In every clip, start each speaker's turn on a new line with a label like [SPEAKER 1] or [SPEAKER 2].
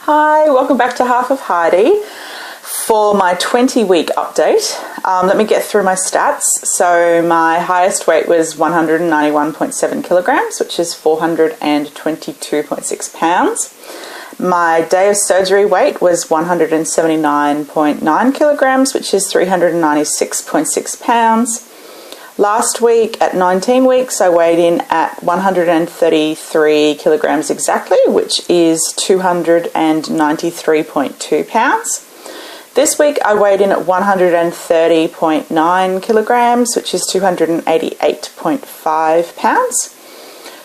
[SPEAKER 1] Hi, welcome back to Half of Heidi for my 20-week update. Let me get through my stats. So my highest weight was 191.7 kilograms, which is 422.6 pounds. My day of surgery weight was 179.9 kilograms, which is 396.6 pounds. Last week, at 19 weeks, I weighed in at 133 kilograms exactly, which is 293.2 pounds. This week, I weighed in at 130.9 kilograms, which is 288.5 pounds.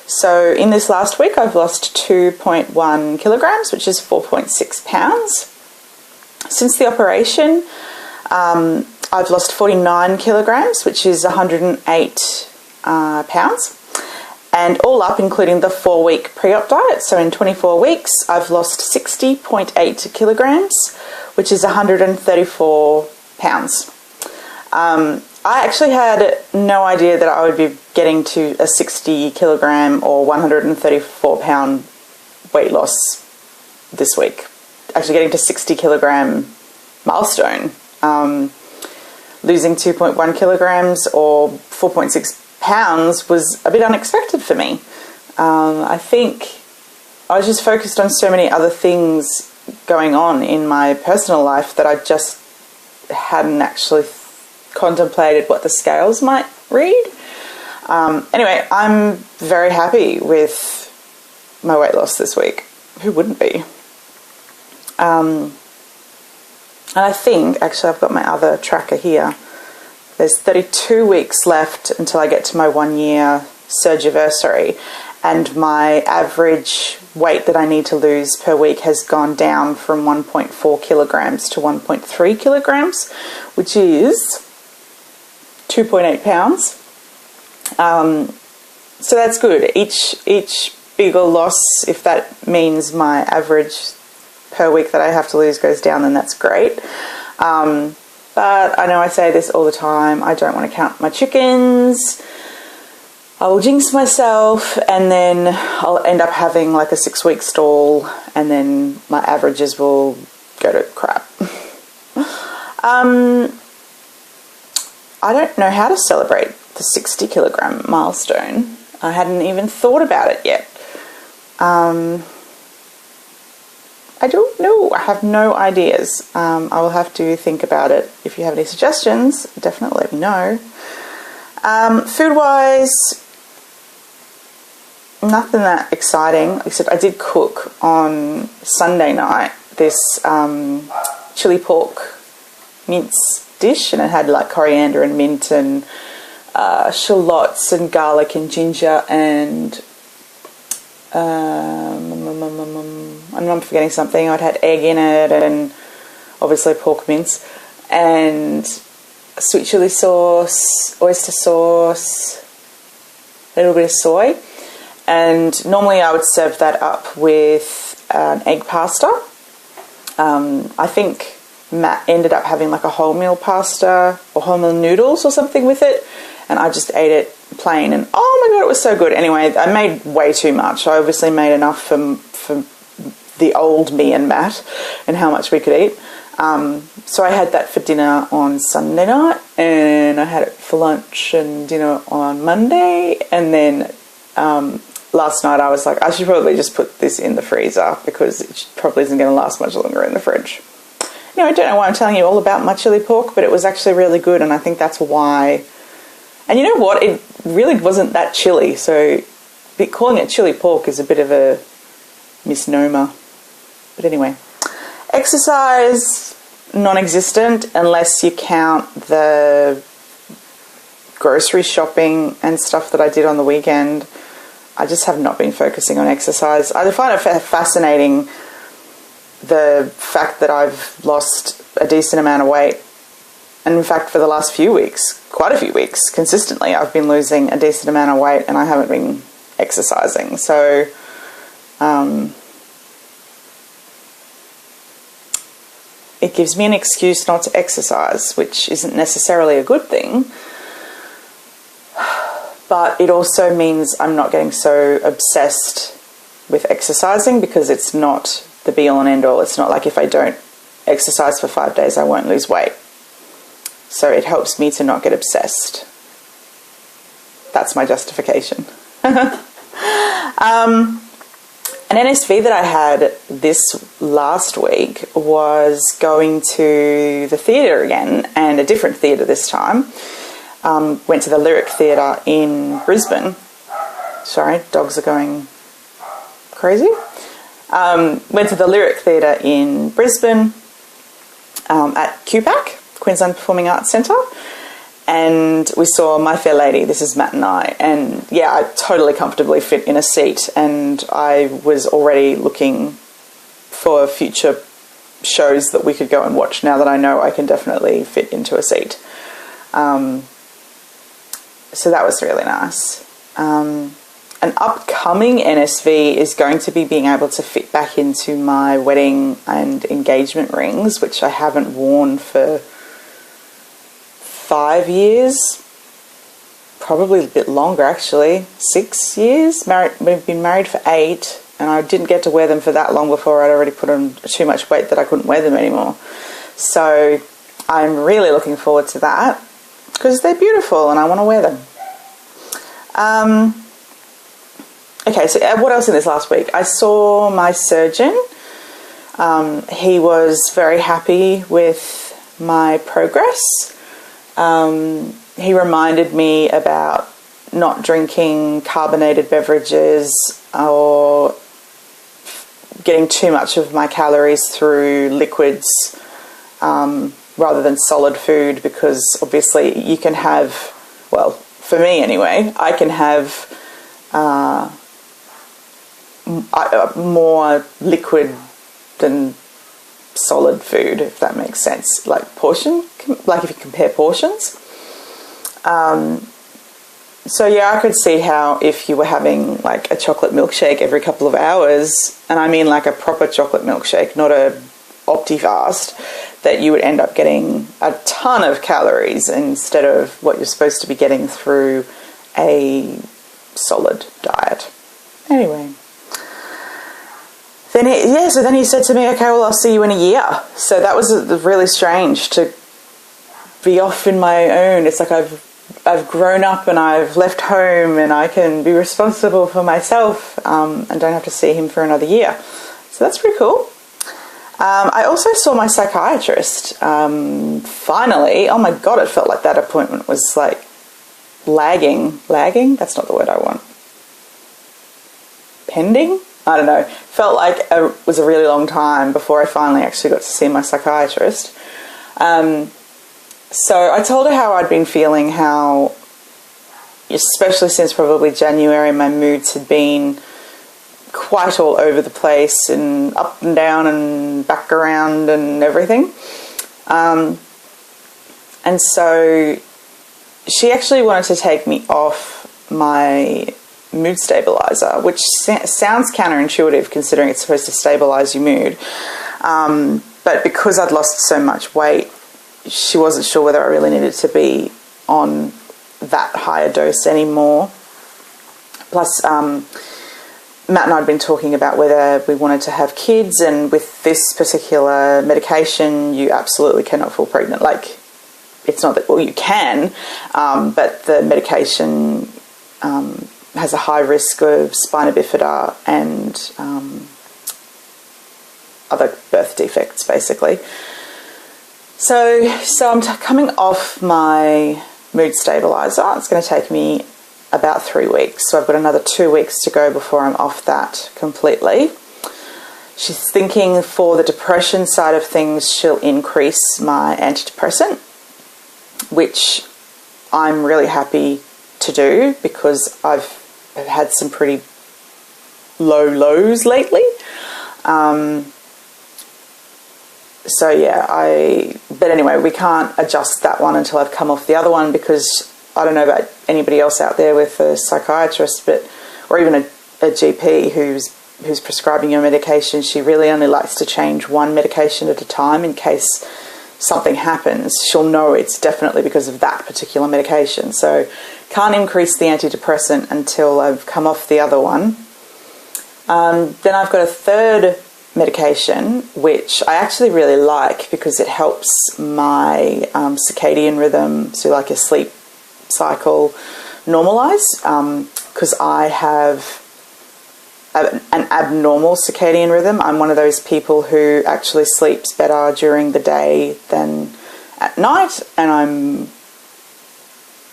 [SPEAKER 1] So in this last week, I've lost 2.1 kilograms, which is 4.6 pounds. Since the operation, I've lost 49 kilograms, which is 108 pounds. And all up, including the 4-week pre-op diet. So in 24 weeks, I've lost 60.8 kilograms, which is 134 pounds. I actually had no idea that I would be getting to a 60 kilogram or 134 pound weight loss this week. Actually getting to 60 kilogram milestone. Losing 2.1 kilograms or 4.6 pounds was a bit unexpected for me. I think I was just focused on so many other things going on in my personal life that I just hadn't actually contemplated what the scales might read. Anyway, I'm very happy with my weight loss this week. Who wouldn't be? And I think, actually, I've got my other tracker here. There's 32 weeks left until I get to my 1-year surgiversary, and my average weight that I need to lose per week has gone down from 1.4 kilograms to 1.3 kilograms, which is 2.8 pounds. So that's good. Each bigger loss, if that means my average per week that I have to lose goes down, then that's great. But I know I say this all the time, I don't want to count my chickens. I will jinx myself, and then I'll end up having like a 6-week stall, and then my averages will go to crap. I don't know how to celebrate the 60 kilogram milestone. I hadn't even thought about it yet. I don't know. I have no ideas. I will have to think about it. If you have any suggestions, definitely let me know. Food-wise, nothing that exciting, except I did cook on Sunday night this chili pork mince dish, and it had like coriander and mint and shallots and garlic and ginger and I'm forgetting something. I'd had egg in it and obviously pork mince and sweet chili sauce, oyster sauce, a little bit of soy. And normally I would serve that up with an egg pasta. I think Matt ended up having like a wholemeal pasta or wholemeal noodles or something with it, and I just ate it plain, and oh my god, it was so good. Anyway, I made way too much. I obviously made enough for the old me and Matt and how much we could eat. So I had that for dinner on Sunday night, and I had it for lunch and dinner on Monday, and then last night I was like, I should probably just put this in the freezer because it probably isn't going to last much longer in the fridge. Anyway, I don't know why I'm telling you all about my chili pork, but it was actually really good, and I think that's why. And you know what? It really wasn't that chili, so calling it chili pork is a bit of a misnomer. But anyway, exercise, non-existent unless you count the grocery shopping and stuff that I did on the weekend. I just have not been focusing on exercise. I find it fascinating, the fact that I've lost a decent amount of weight. And in fact, for the last few weeks, quite a few weeks, consistently, I've been losing a decent amount of weight and I haven't been exercising. So, it gives me an excuse not to exercise, which isn't necessarily a good thing. But it also means I'm not getting so obsessed with exercising because it's not the be-all and end-all. It's not like if I don't exercise for 5 days, I won't lose weight. So it helps me to not get obsessed. That's my justification. An NSV that I had this last week was going to the theatre again, and a different theatre this time. Went to the Lyric Theatre in Brisbane. Sorry, dogs are going crazy. Went to the Lyric Theatre in Brisbane at QPAC, Queensland Performing Arts Centre. And we saw My Fair Lady. This is Matt and I. And yeah, I totally comfortably fit in a seat. And I was already looking for future shows that we could go and watch now that I know I can definitely fit into a seat. So that was really nice. An upcoming NSV is going to be being able to fit back into my wedding and engagement rings, which I haven't worn for 5 years, probably a bit longer actually, 6 years. We've been married for 8, and I didn't get to wear them for that long before I'd already put on too much weight that I couldn't wear them anymore. So I'm really looking forward to that because they're beautiful and I want to wear them. Okay, so what else in this last week? I saw my surgeon. He was very happy with my progress. He reminded me about not drinking carbonated beverages or getting too much of my calories through liquids rather than solid food, because obviously you can have, well, for me anyway, I can have more liquid than solid food, if that makes sense, like if you compare portions. So yeah, I could see how if you were having like a chocolate milkshake every couple of hours, and I mean like a proper chocolate milkshake, not a Optifast, that you would end up getting a ton of calories instead of what you're supposed to be getting through a solid diet. Anyway. So then he said to me, okay, well, I'll see you in a year. So that was really strange to be off in my own. It's like I've grown up and I've left home and I can be responsible for myself and don't have to see him for another year. So that's pretty cool. I also saw my psychiatrist finally. Oh my God, it felt like that appointment was like lagging. Lagging? That's not the word I want. Pending? I don't know. Felt like it was a really long time before I finally actually got to see my psychiatrist. So I told her how I'd been feeling, how, especially since probably January, my moods had been quite all over the place and up and down and back around and everything. And so she actually wanted to take me off my mood stabilizer, which sounds counterintuitive considering it's supposed to stabilize your mood. But because I'd lost so much weight, she wasn't sure whether I really needed to be on that higher dose anymore. Plus, Matt and I had been talking about whether we wanted to have kids, and with this particular medication, you absolutely cannot fall pregnant. Like, it's not that, well, you can, but the medication has a high risk of spina bifida and other birth defects, basically. So I'm coming off my mood stabilizer. It's going to take me about 3 weeks. So I've got another 2 weeks to go before I'm off that completely. She's thinking for the depression side of things, she'll increase my antidepressant, which I'm really happy to do because I've had some pretty low lows lately. So yeah, but anyway, we can't adjust that one until I've come off the other one, because I don't know about anybody else out there with a psychiatrist, or even a GP who's prescribing your medication. She really only likes to change one medication at a time in case something happens. She'll know it's definitely because of that particular medication. So can't increase the antidepressant until I've come off the other one. Then I've got a third medication, which I actually really like because it helps my circadian rhythm, so like your sleep cycle, normalize, because I have an abnormal circadian rhythm. I'm one of those people who actually sleeps better during the day than at night, and I'm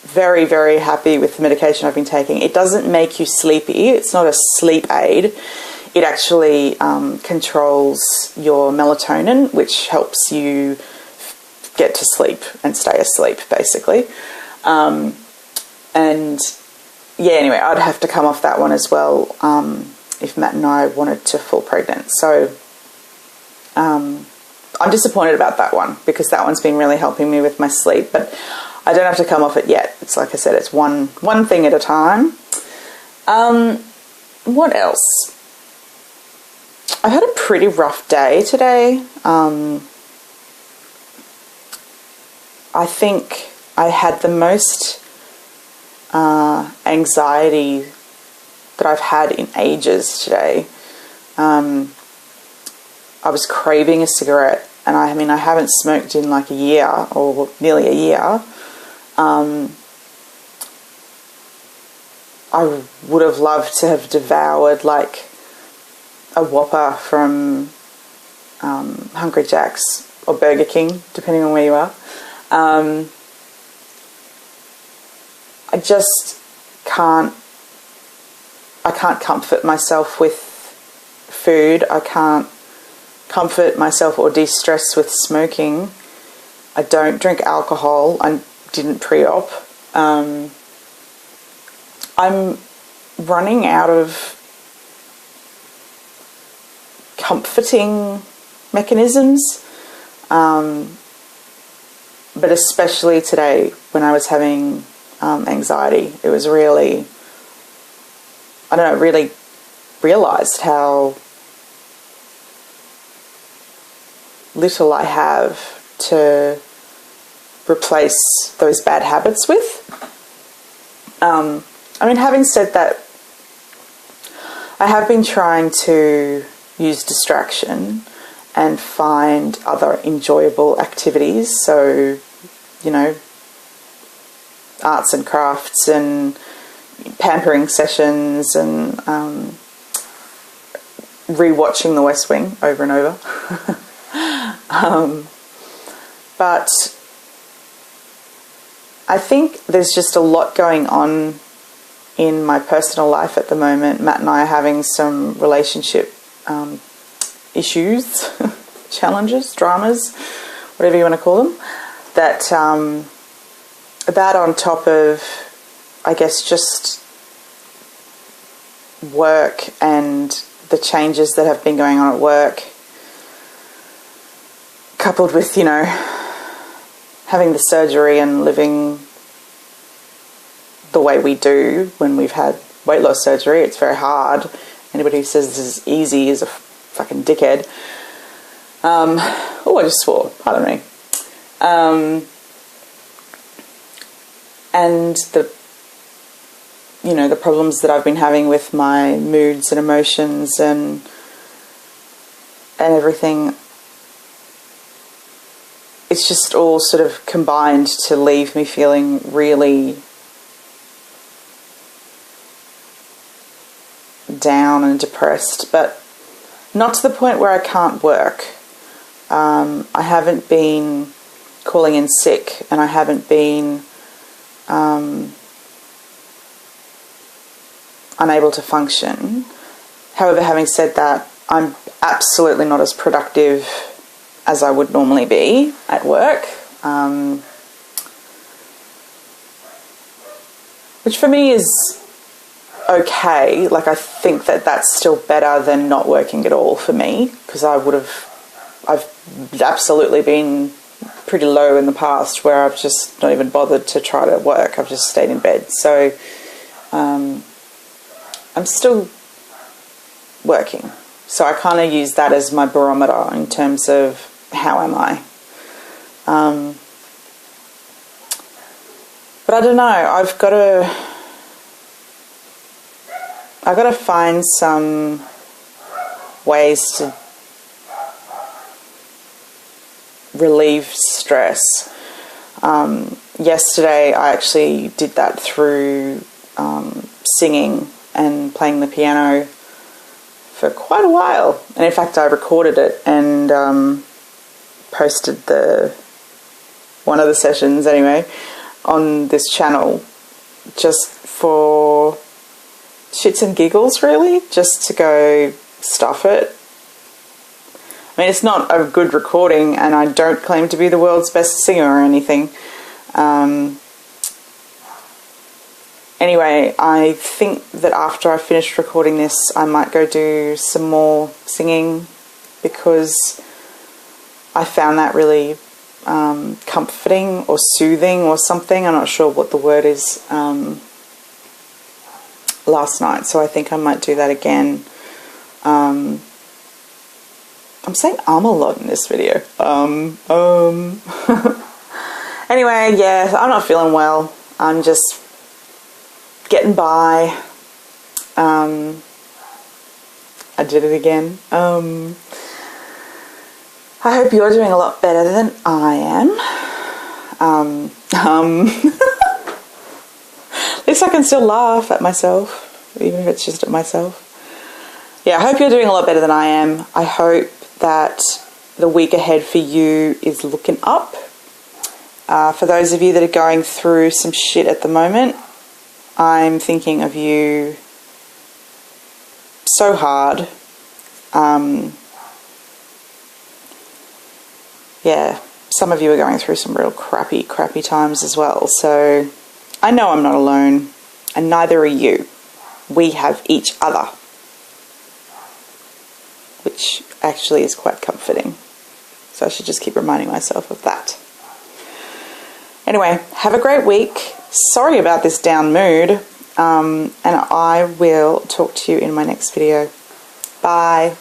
[SPEAKER 1] very, very happy with the medication I've been taking. It doesn't make you sleepy. It's not a sleep aid. It actually controls your melatonin, which helps you get to sleep and stay asleep, basically. And yeah, anyway, I'd have to come off that one as well if Matt and I wanted to fall pregnant. So I'm disappointed about that one because that one's been really helping me with my sleep, but I don't have to come off it yet. It's like I said, it's one thing at a time. What else? I've had a pretty rough day today. I think I had the most anxiety that I've had in ages today. I was craving a cigarette, and I mean, I haven't smoked in like a year or nearly a year. I would have loved to have devoured like a Whopper from Hungry Jack's or Burger King, depending on where you are. I just can't comfort myself with food. I can't comfort myself or de-stress with smoking. I don't drink alcohol. I didn't pre-op. I'm running out of comforting mechanisms, but especially today when I was having anxiety, it was really, I don't know, really realised how little I have to replace those bad habits with. I mean, having said that, I have been trying to use distraction and find other enjoyable activities. So, you know, arts and crafts and pampering sessions and rewatching The West Wing over and over. But I think there's just a lot going on in my personal life at the moment. Matt and I are having some relationship issues, challenges, dramas, whatever you want to call them, that on top of, I guess, just work and the changes that have been going on at work, coupled with, you know, having the surgery and living the way we do when we've had weight loss surgery. It's very hard. Anybody who says this is easy is a fucking dickhead. Oh, I just swore. Pardon me. And the problems that I've been having with my moods and emotions and everything, it's just all sort of combined to leave me feeling really down and depressed, but not to the point where I can't work. I haven't been calling in sick, and I haven't been unable to function. However, having said that, I'm absolutely not as productive as I would normally be at work, which for me is okay. Like, I think that that's still better than not working at all for me, because I've absolutely been pretty low in the past where I've just not even bothered to try to work. I've just stayed in bed. So I'm still working. So I kind of use that as my barometer in terms of how am I. But I don't know. I've got to find some ways to relieve stress. Yesterday I actually did that through singing and playing the piano for quite a while. And in fact I recorded it and posted one of the sessions anyway on this channel, just for shits and giggles, really, just to go stuff it. I mean, it's not a good recording and I don't claim to be the world's best singer or anything. Anyway, I think that after I finish recording this, I might go do some more singing, because I found that really comforting or soothing or something. I'm not sure what the word is, last night, so I think I might do that again. I'm saying a lot in this video. Anyway, yeah, I'm not feeling well. I'm just getting by. I did it again. I hope you're doing a lot better than I am. At least I can still laugh at myself, even if it's just at myself. Yeah, I hope you're doing a lot better than I am. I hope that the week ahead for you is looking up. For those of you that are going through some shit at the moment, I'm thinking of you so hard. Yeah, some of you are going through some real crappy times as well. So I know I'm not alone, and neither are you. We have each other, which actually is quite comforting. So I should just keep reminding myself of that. Anyway, have a great week. Sorry about this down mood. And I will talk to you in my next video. Bye.